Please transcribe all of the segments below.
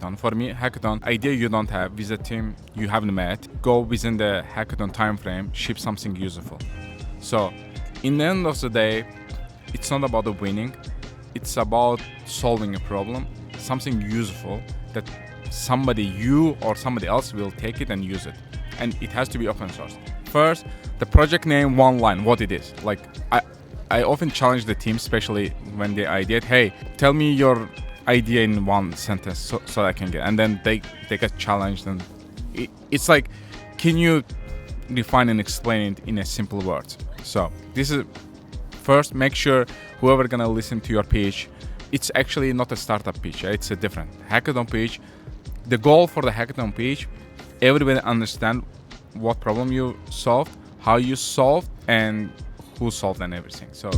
For me, hackathon, idea you don't have with a team you haven't met, go within the hackathon time frame, ship something useful. So, in the end of the day, it's not about the winning, it's about solving a problem, something useful that you or somebody else will take it and use it. And it has to be open source. First, the project name, one line, what it is. Like, I often challenge the team, especially when they ideate, hey, tell me your idea in one sentence so I can get, and then they get challenged, and it's like, can you define and explain it in a simple words? So this is first, make sure whoever gonna listen to your pitch, it's actually not a startup pitch, it's a different hackathon pitch. The goal for the hackathon pitch, everybody understand what problem you solved, how you solved, and who solved and everything. So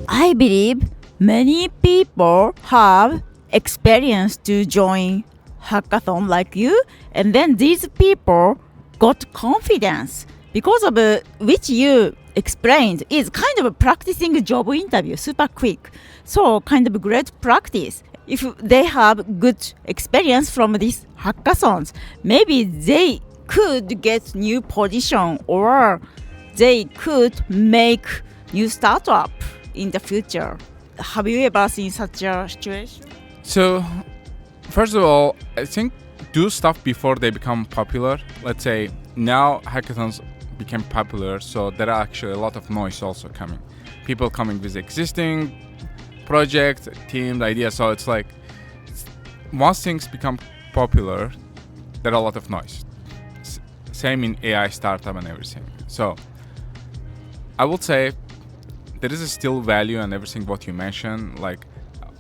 I believe many people have experience to join hackathon like you, and then these people got confidence because of which you explained is kind of practicing a job interview super quick. So kind of great practice. If they have good experience from these hackathons, maybe they could get new position or they could make new startup in the future. Have you ever seen such a situation? So, first of all, I think do stuff before they become popular. Let's say now hackathons became popular, so there are actually a lot of noise also coming. People coming with existing projects, teams, ideas. So it's like once things become popular, there are a lot of noise. Same in AI startup and everything. So I would say there is still value and everything what you mentioned, like,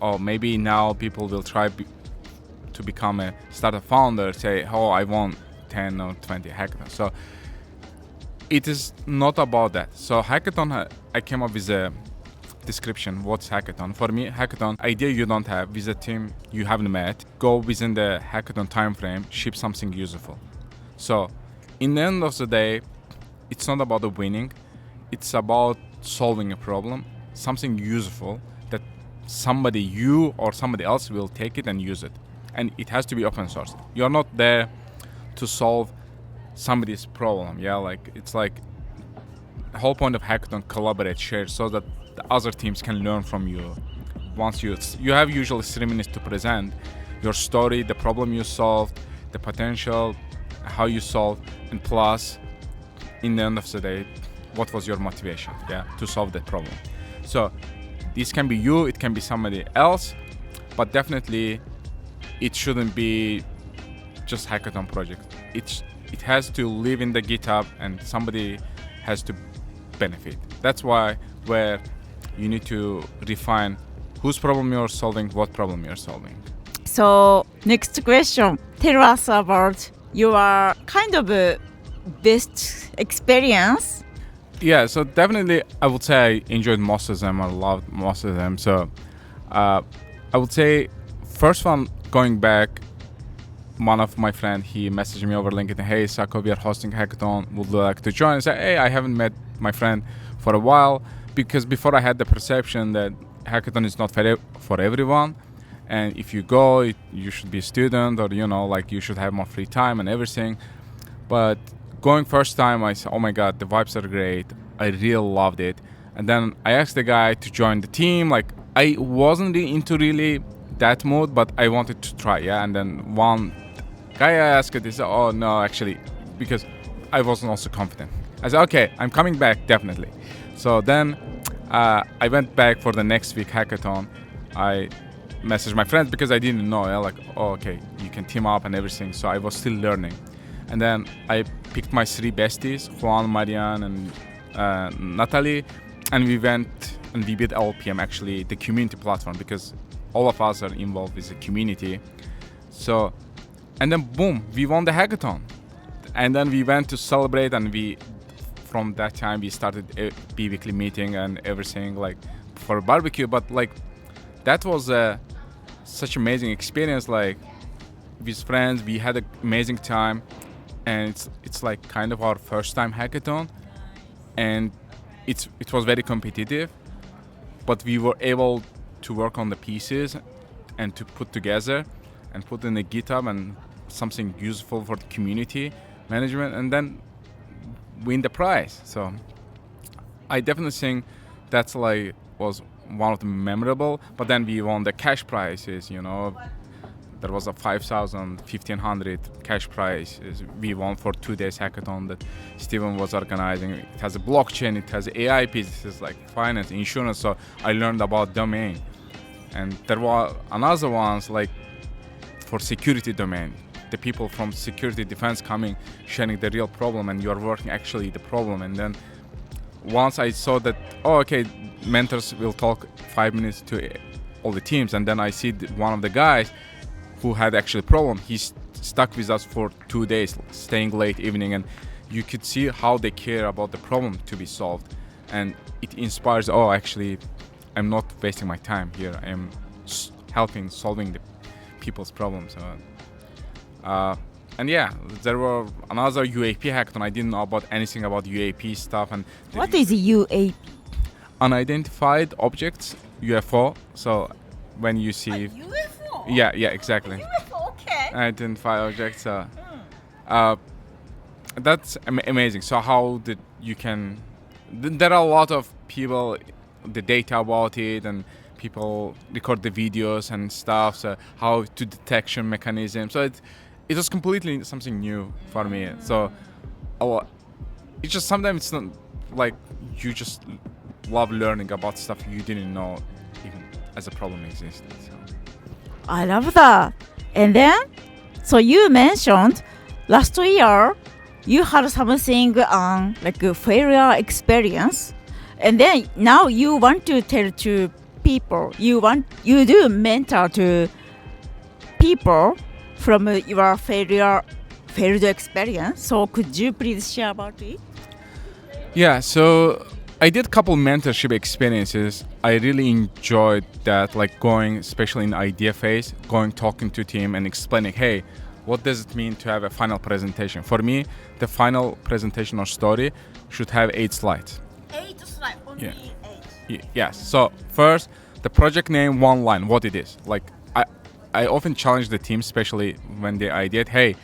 oh, maybe now people will try to become a startup founder, say, oh, I want 10 or 20 hackathons. So it is not about that. So hackathon, I came up with a description, what's hackathon? For me, hackathon, idea you don't have with a team you haven't met, go within the hackathon time frame, ship something useful. So in the end of the day, it's not about the winning, it's about solving a problem, something useful that you or somebody else will take it and use it. And it has to be open source. You're not there to solve somebody's problem. Yeah, like it's like the whole point of hackathon, collaborate, share, so that the other teams can learn from you. Once you have usually 3 minutes to present your story, the problem you solved, the potential, how you solved, and plus, in the end of the day, what was your motivation, to solve that problem. So this can be you, it can be somebody else, but definitely it shouldn't be just hackathon project. It has to live in the GitHub and somebody has to benefit. That's where you need to refine whose problem you're solving, what problem you're solving. So next question, tell us about your kind of best experience. Yeah, so definitely I would say I enjoyed most of them, I loved most of them. So I would say first one, going back, one of my friend, he messaged me over LinkedIn, hey Sako, we are hosting hackathon, would you like to join? I said, hey, I haven't met my friend for a while, because before I had the perception that hackathon is not for everyone, and if you go, you should be a student, or like you should have more free time and everything. But going first time, I said, oh my god, the vibes are great, I really loved it. And then I asked the guy to join the team. Like, I wasn't into really that mood, but I wanted to try, and then one guy I asked, he said, oh no, actually, because I wasn't also confident. I said, okay, I'm coming back, definitely. So then I went back for the next week hackathon. I messaged my friends because I didn't know, like, oh, okay, you can team up and everything. So I was still learning. And then I picked my 3 besties, Juan, Marian, and Natalie, and we went and we built LPM, actually, the community platform, because all of us are involved with the community. So, and then boom, we won the hackathon. And then we went to celebrate, and from that time, we started a bi-weekly meeting and everything, like, for a barbecue. But like, that was such amazing experience, like, with friends, we had an amazing time. And it's like kind of our first time hackathon, and it was very competitive. but we were able to work on the pieces and to put together and put in the GitHub and something useful for the community management, and then win the prize. So I definitely think that's like was one of the memorable. But then we won the cash prizes. There was a 5,000, 1,500 cash prize we won for 2 days hackathon that Steven was organizing. It has a blockchain, it has AI pieces like finance, insurance. So I learned about domain. And there were another ones like for security domain. The people from security defense coming, sharing the real problem, and you're working actually the problem. And then once I saw that, mentors will talk 5 minutes to all the teams, and then I see one of the guys who had actually problem. He's stuck with us for 2 days, staying late evening, and you could see how they care about the problem to be solved. And it inspires, actually, I'm not wasting my time here. I am helping solving the people's problems. And yeah, there were another UAP hackathon. I didn't know about anything about UAP stuff. And What is UAP? Unidentified objects, UFO. So when you see UFO? yeah, exactly. UFO, okay. Identified objects. That's amazing. So how did you can? There are a lot of people, the data about it, and people record the videos and stuff. So how to detection mechanism. So it was completely something new for me. So it's just sometimes it's not like you just love learning about stuff you didn't know even as a problem existed. So. I love that. And then, so you mentioned last year you had something like a failure experience, and then now you want to tell to people. You do mentor to people from your failed experience. So could you please share about it? Yeah, so I did a couple mentorship experiences. I really enjoyed that, like going, especially in idea phase, talking to team and explaining, hey, what does it mean to have a final presentation? For me, the final presentation or story should have 8 slides. 8 slides, only 8. Yes. So first, the project name, 1 line, what it is. Like I often challenge the team, especially when they ideate, hey,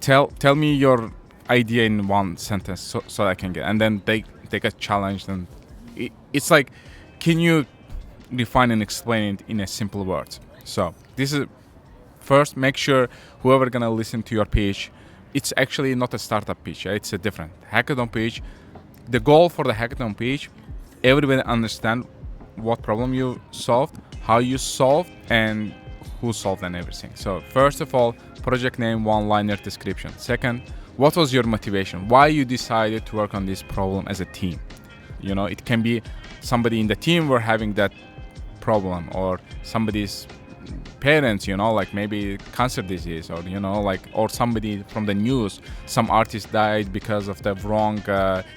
tell me your idea in 1 sentence so I can get, and then they get challenged, and it's like, can you define and explain it in a simple words? So this is first, make sure whoever gonna listen to your pitch, it's actually not a startup pitch, it's a different hackathon pitch. The goal for the hackathon pitch, everybody understand what problem you solved, how you solved, and who solved, and everything. So first of all, project name, 1-liner description. Second, what was your motivation? Why you decided to work on this problem as a team? It can be somebody in the team were having that problem, or somebody's parents, like maybe cancer disease, or or somebody from the news, some artist died because of the wrong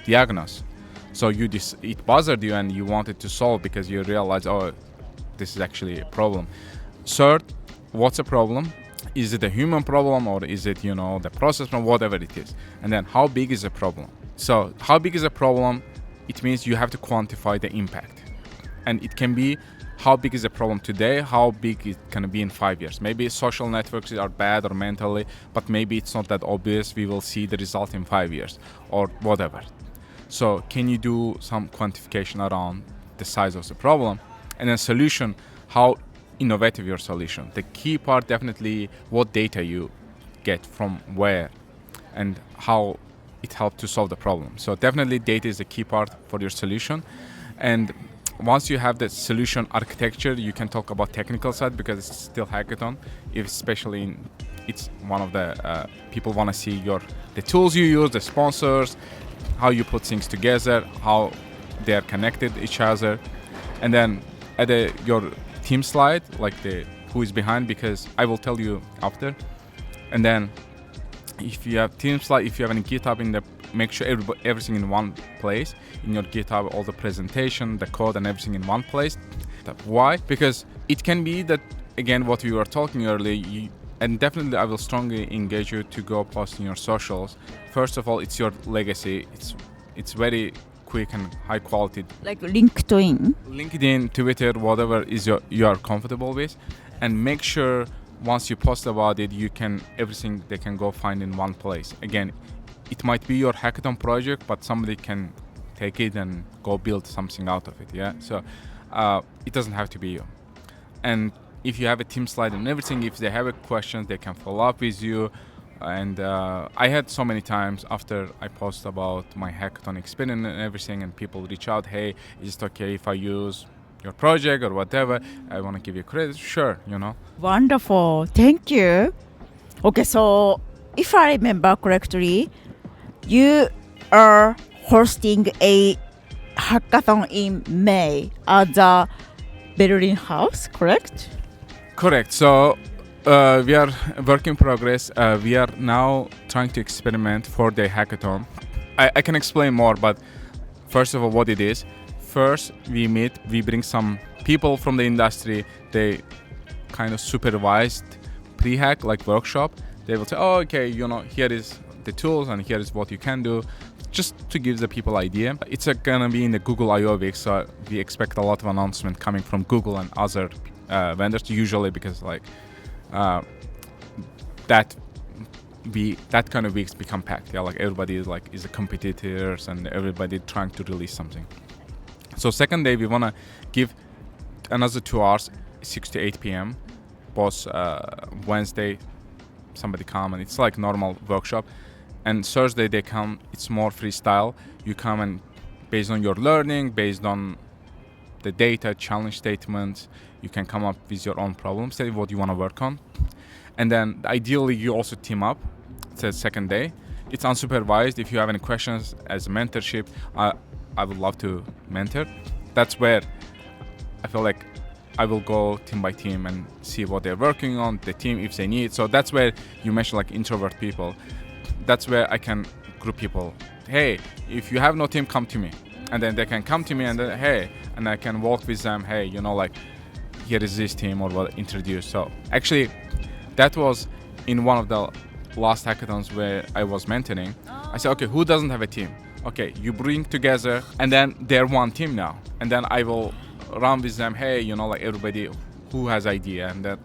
diagnosis. So it bothered you and you wanted to solve because you realized, this is actually a problem. Third, what's a problem? Is it a human problem, or is it, the process problem, whatever it is? And then how big is the problem? So how big is a problem? It means you have to quantify the impact. And it can be how big is the problem today, how big it can be in 5 years. Maybe social networks are bad or mentally, but maybe it's not that obvious. We will see the result in 5 years or whatever. So can you do some quantification around the size of the problem? And then solution, how innovative your solution. The key part definitely what data you get from where and how it helped to solve the problem. So definitely data is the key part for your solution. And once you have the solution architecture, you can talk about technical side because it's still hackathon. Especially it's one of the people want to see the tools you use, the sponsors, how you put things together, how they are connected each other, and then add your team slide, like who is behind, because I will tell you after. And then if you have team slide, if you have any GitHub make sure everything in one place in your GitHub, all the presentation, the code, and everything in one place. Why? Because it can be that, again, what we were talking earlier, and definitely I will strongly engage you to go post in your socials. First of all, it's your legacy. It's very quick and high quality. Like LinkedIn. LinkedIn, Twitter, whatever is you are comfortable with, and make sure once you post about it, everything they can go find in one place. Again, it might be your hackathon project, but somebody can take it and go build something out of it. Yeah, so it doesn't have to be you. And if you have a team slide and everything, if they have a question, they can follow up with you. And I had so many times after I post about my hackathon experience and everything, and people reach out, hey, is it okay if I use your project or whatever? I want to give you credit. Sure, Wonderful. Thank you. Okay, so if I remember correctly, you are hosting a hackathon in May at the Berlin House, correct? Correct. So we are work in progress. We are now trying to experiment 4-day hackathon. I can explain more, but first of all, what it is. First, we bring some people from the industry. They kind of supervised pre-hack, like workshop. They will say, oh, okay, here is the tools and here is what you can do, just to give the people idea. It's gonna be in the Google I/O week, so we expect a lot of announcement coming from Google and other vendors usually, because that kind of weeks become packed. Yeah, like everybody is a competitors and everybody trying to release something. So second day we wanna give another 2 hours, 6 to 8 p.m. Both Wednesday somebody come and it's like normal workshop, and Thursday they come, it's more freestyle. You come and based on your learning, based on the data, challenge statements, you can come up with your own problems, say what you want to work on. And then ideally you also team up. It's the second day. It's unsupervised. If you have any questions as a mentorship, I would love to mentor. That's where I feel like I will go team by team and see what they're working on, the team if they need. So that's where you mentioned like introvert people. That's where I can group people. Hey, if you have no team, come to me. And then they can come to me and then, hey, and I can walk with them. Hey, here is this team or what introduce. So actually, that was in one of the last hackathons where I was mentoring. I said, okay, who doesn't have a team? Okay, you bring together, and then they're one team now. And then I will run with them. Hey, everybody who has idea, and then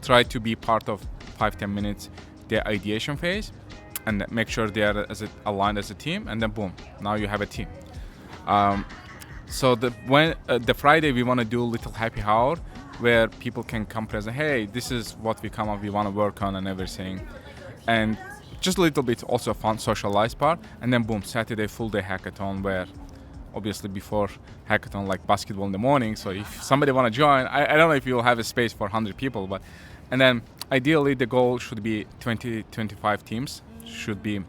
try to be part of 5-10 minutes their ideation phase, and make sure they are aligned as a team. And then boom, now you have a team. So the Friday we want to do a little happy hour where people can come present. Hey, this is what we come up, we want to work on and everything, and just a little bit also fun socialized part. And then boom, Saturday full day hackathon, where obviously before hackathon like basketball in the morning. So if somebody want to join, I don't know if you'll have a space for 100 people, but and then ideally the goal should be 20-25 teams should be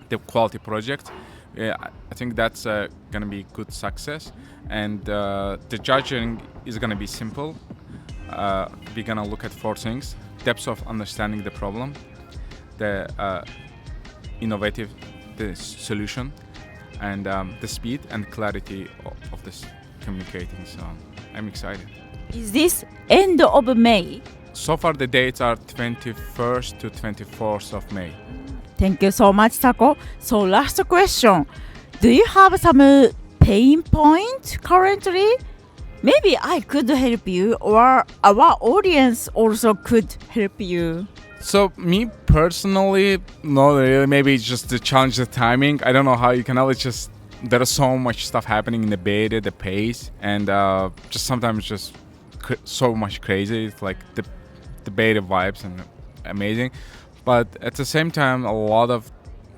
the quality project. Yeah, I think that's gonna be good success, and the judging is gonna be simple. We're gonna look at 4 things: depth of understanding the problem, the innovative the solution, and the speed and clarity of this communicating. So I'm excited. Is this end of May? So far the dates are 21st to 24th of May. Thank you so much, Sako. So last question. Do you have some pain point currently? Maybe I could help you, or our audience also could help you. So me personally, not really. Maybe it's just to challenge the timing. I don't know how you can. It's just there is so much stuff happening in the beta, the pace, and just sometimes just so much crazy. It's like the beta vibes and amazing. But at the same time, a lot of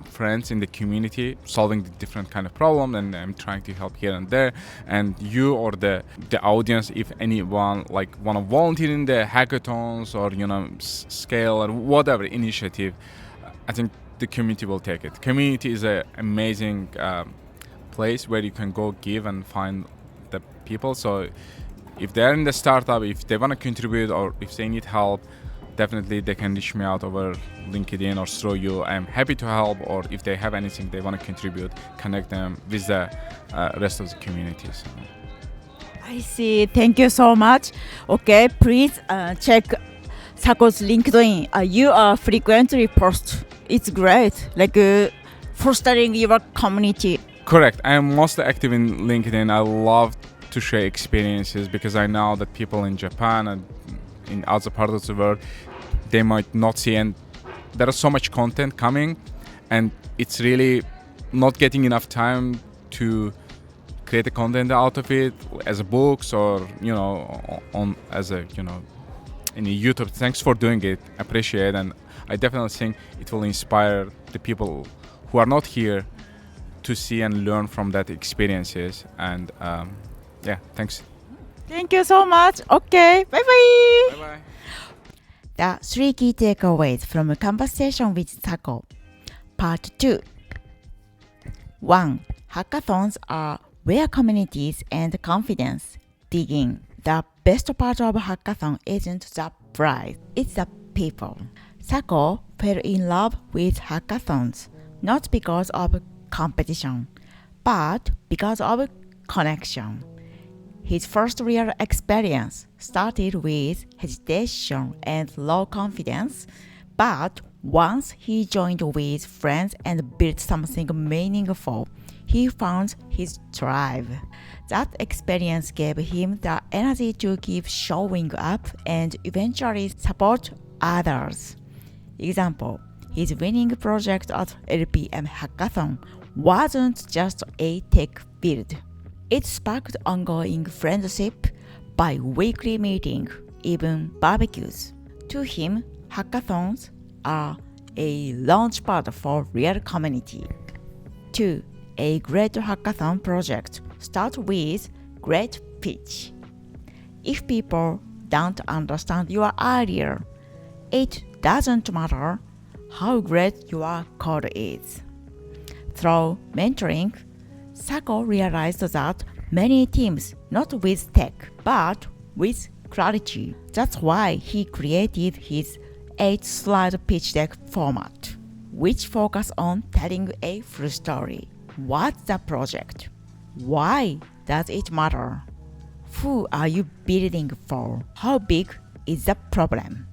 friends in the community solving the different kind of problem, and I'm trying to help here and there. And you or the audience, if anyone like want to volunteer in the hackathons or scale or whatever initiative, I think the community will take it. Community is an amazing place where you can go give and find the people. So if they're in the startup, if they want to contribute or if they need help, definitely they can reach me out over LinkedIn or through you. I'm happy to help, or if they have anything they want to contribute, connect them with the rest of the community. So. I see. Thank you so much. Okay, please check Sako's LinkedIn. You are frequently post. It's great. Like fostering your community Correct. I am mostly active in LinkedIn. I love to share experiences because I know that people in Japan and in other parts of the world, they might not see, and there is so much content coming, and it's really not getting enough time to create the content out of it as a books or on as a in YouTube. Thanks for doing it. Appreciate it, and I definitely think it will inspire the people who are not here to see and learn from that experiences. And thanks. Thank you so much. Okay, bye bye. Bye bye. The 3 key takeaways from a conversation with Sako. Part 2. 1. Hackathons are where communities and confidence dig in. The best part of a hackathon isn't the prize, it's the people. Sako fell in love with hackathons, not because of competition, but because of connection. His first real experience started with hesitation and low confidence, but once he joined with friends and built something meaningful, he found his drive. That experience gave him the energy to keep showing up and eventually support others. Example, his winning project at LPM Hackathon wasn't just a tech build. It sparked ongoing friendship, bi-weekly meeting, even barbecues. To him, hackathons are a launchpad for real community. 2. A great hackathon project starts with great pitch. If people don't understand your idea, it doesn't matter how great your code is. Through mentoring, Sako realized that many teams not with tech, but with clarity. That's why he created his 8-slide pitch deck format, which focus on telling a full story. What's the project? Why does it matter? Who are you building for? How big is the problem?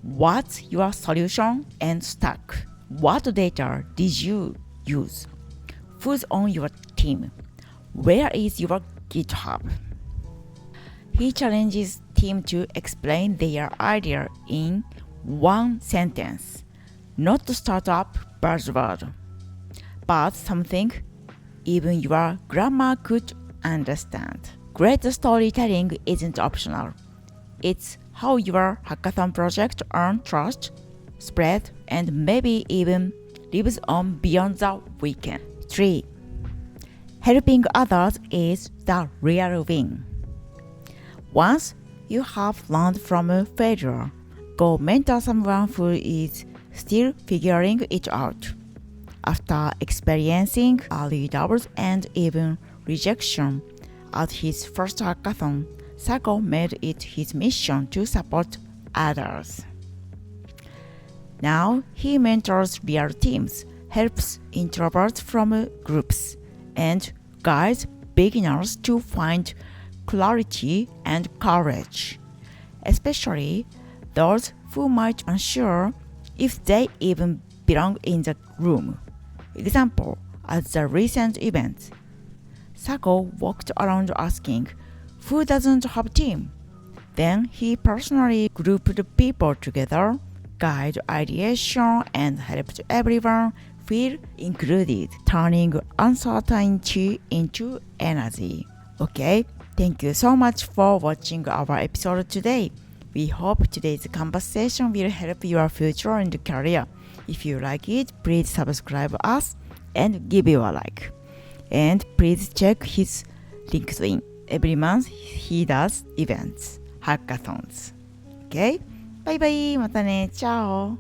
What's your solution and stack? What data did you use? Who's on your team? Where is your GitHub? He challenges team to explain their idea in one sentence, not the startup buzzword, but something even your grandma could understand. Great storytelling isn't optional. It's how your hackathon project earns trust, spread, and maybe even lives on beyond the weekend. 3. Helping others is the real win. Once you have learned from a failure, go mentor someone who is still figuring it out. After experiencing early doubts and even rejection at his first hackathon, Sako made it his mission to support others. Now he mentors real teams, helps introverts from groups, and guides beginners to find clarity and courage, especially those who might be unsure if they even belong in the room. Example, at the recent event, Sako walked around asking, "Who doesn't have a team?" Then he personally grouped people together, guided ideation, and helped everyone feel included, turning uncertainty into energy. Okay, thank you so much for watching our episode today. We hope today's conversation will help your future and career. If you like it, please subscribe us and give you a like. And please check his LinkedIn. Every month he does events, hackathons. Okay? バイバイ。またね。チャオ。